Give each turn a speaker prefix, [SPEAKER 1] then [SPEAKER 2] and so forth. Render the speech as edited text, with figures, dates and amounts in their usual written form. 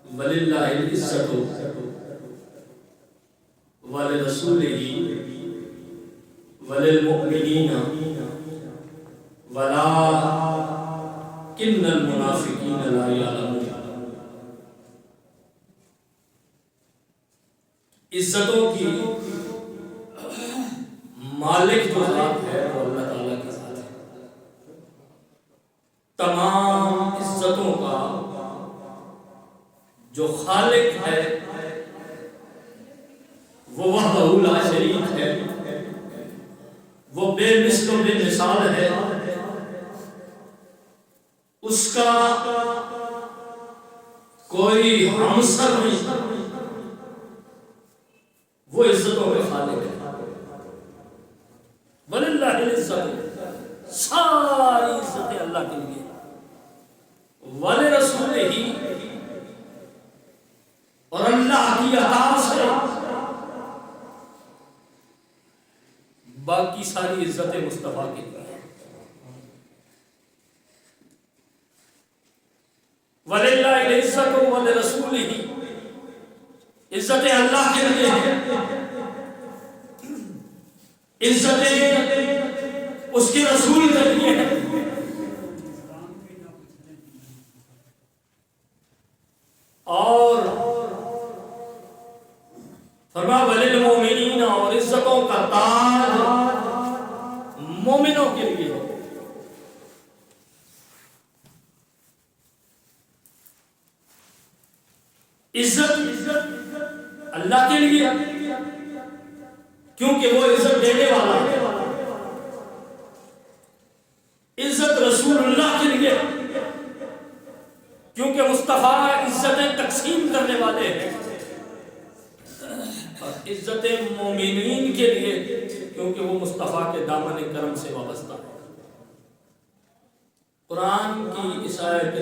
[SPEAKER 1] وَلِلَّهِ الْعِزَّةُ وَلِرَسُولِهِ وَلِلْمُؤْمِنِينَ وَلَٰكِنَّ الْمُنَافِقِينَ لَا يَعْلَمُونَ۔ عزتوں کی مالک جو ذات ہے وہ اللہ تعالیٰ کی ذات ہے۔ تمام عزتوں کا جو خالق ہے وہ وحدہ لا شریک ہے، وہ بے مثل و بے مثال ہے، اس کا کوئی ہمسر نہیں، وہ عزتوں کے خالق ہے۔ وَلِلَّهِ الْعِزَّةُ، ساری عزتیں اللہ کے لیے، وَلِرَسُولِهِ، اور اللہ کی عطا سے باقی ساری عزتیں مصطفیٰ کے لیے ہیں۔ وَلِلَّهِ الْعِزَّةُ وَلِرَسُولِهِ، عزتیں اللہ کے لیے ہیں، عزتیں اس کے رسول کے لیے ہیں۔ اور فرمایا وَلِلْمُؤْمِنِينَ، اور عزتوں کا تاج مومنوں کے لیے ہے۔ عزت اللہ کے لیے کیونکہ وہ عزت دینے والا ہے، عزت رسول اللہ کے لیے کیونکہ مصطفیٰ عزتیں تقسیم کرنے والے ہیں، اور عزت مومنین کے لیے کیونکہ وہ مصطفیٰ کے دامن کرم سے وابستہ ہے۔ قرآن کی اس آیت